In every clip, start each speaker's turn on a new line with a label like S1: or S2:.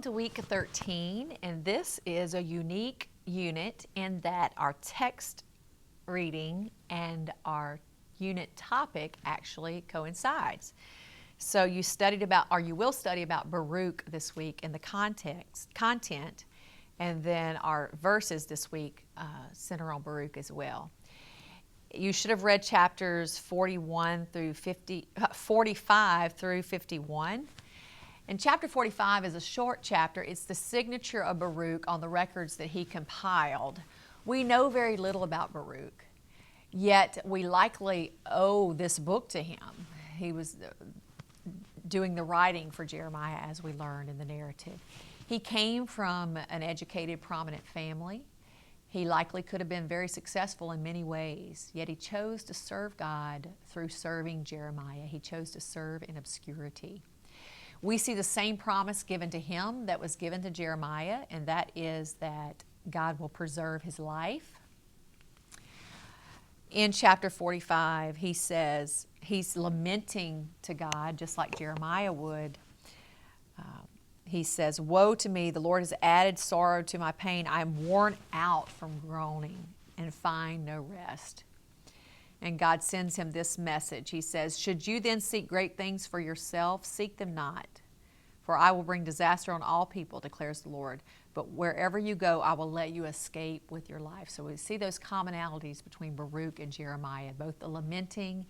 S1: to week 13, and this is a unique unit in that our text reading and our unit topic actually coincides. So you studied about, or you will study about Baruch this week in the content, and then our verses this week center on Baruch as well. You should have read chapters 45 through 51. And chapter 45 is a short chapter. It's the signature of Baruch on the records that he compiled. We know very little about Baruch, yet we likely owe this book to him. He was doing the writing for Jeremiah, as we learned in the narrative. He came from an educated, prominent family. He likely could have been very successful in many ways, yet he chose to serve God through serving Jeremiah. He chose to serve in obscurity. We see the same promise given to him that was given to Jeremiah, and that is that God will preserve his life. In chapter 45, he says he's lamenting to God, just like Jeremiah would. He says, "Woe to me, the Lord has added sorrow to my pain. I am worn out from groaning and find no rest." And God sends him this message. He says, "Should you then seek great things for yourself? Seek them not. For I will bring disaster on all people, declares the Lord. But wherever you go, I will let you escape with your life." So we see those commonalities between Baruch and Jeremiah, both the lamenting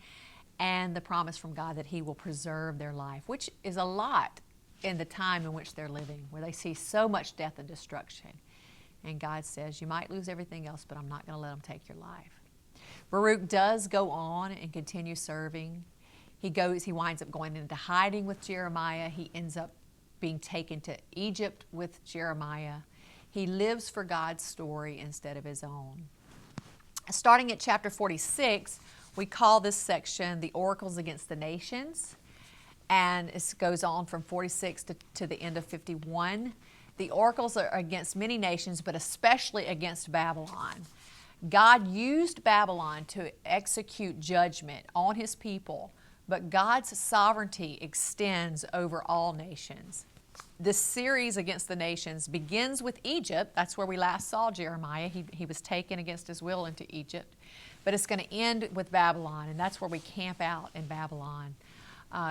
S1: and the promise from God that he will preserve their life, which is a lot in the time in which they're living, where they see so much death and destruction. And God says, you might lose everything else, but I'm not going to let them take your life. Baruch does go on and continue serving. He winds up going into hiding with Jeremiah. He ends up being taken to Egypt with Jeremiah. He lives for God's story instead of his own. Starting at chapter 46, we call this section the Oracles Against the Nations. And it goes on from 46 to the end of 51. The oracles are against many nations, but especially against Babylon. God used Babylon to execute judgment on his people, but God's sovereignty extends over all nations. This series against the nations begins with Egypt. That's where we last saw Jeremiah. He was taken against his will into Egypt. But it's going to end with Babylon, and that's where we camp out in Babylon.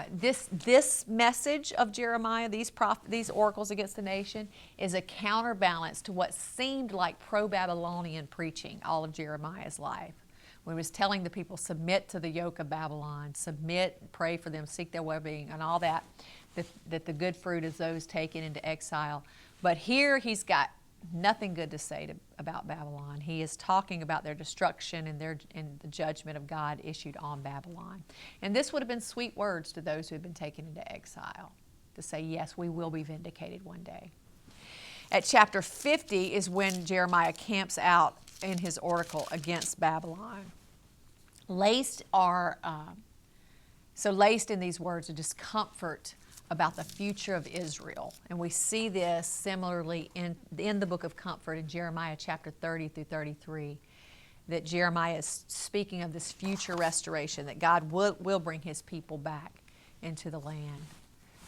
S1: This message of Jeremiah, these oracles against the nation, is a counterbalance to what seemed like pro-Babylonian preaching all of Jeremiah's life. When he was telling the people, submit to the yoke of Babylon, submit, pray for them, seek their well-being, and all that the good fruit is those taken into exile. But here he's got nothing good to say about Babylon. He is talking about their destruction and the judgment of God issued on Babylon. And this would have been sweet words to those who had been taken into exile, to say, yes, we will be vindicated one day. At chapter 50 is when Jeremiah camps out in his oracle against Babylon. Laced in these words are discomfort about the future of Israel. And we see this similarly in the book of comfort in Jeremiah chapter 30 through 33, that Jeremiah is speaking of this future restoration, that God will bring his people back into the land.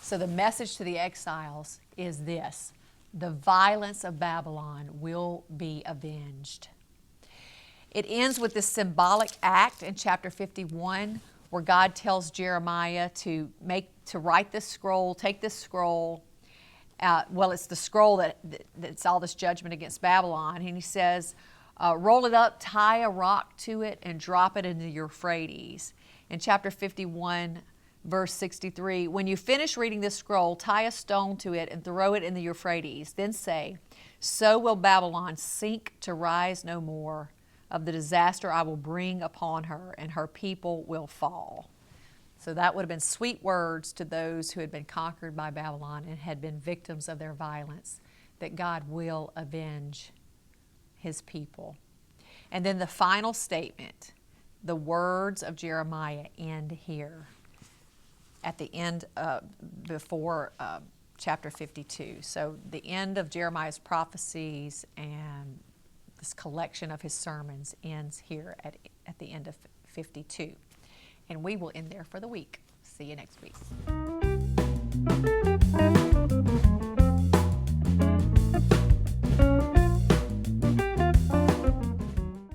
S1: So the message to the exiles is this: the violence of Babylon will be avenged. It ends with this symbolic act in chapter 51 where God tells Jeremiah to write this scroll, take this scroll. It's the scroll that's all this judgment against Babylon. And he says, roll it up, tie a rock to it, and drop it into the Euphrates. In chapter 51, verse 63, when you finish reading this scroll, tie a stone to it and throw it in the Euphrates. Then say, so will Babylon sink to rise no more. Of the disaster I will bring upon her, and her people will fall. So that would have been sweet words to those who had been conquered by Babylon and had been victims of their violence, that God will avenge his people. And then the final statement, the words of Jeremiah end here at the end before chapter 52. So the end of Jeremiah's prophecies and this collection of his sermons ends here at the end of 52. And we will end there for the week. See you next week.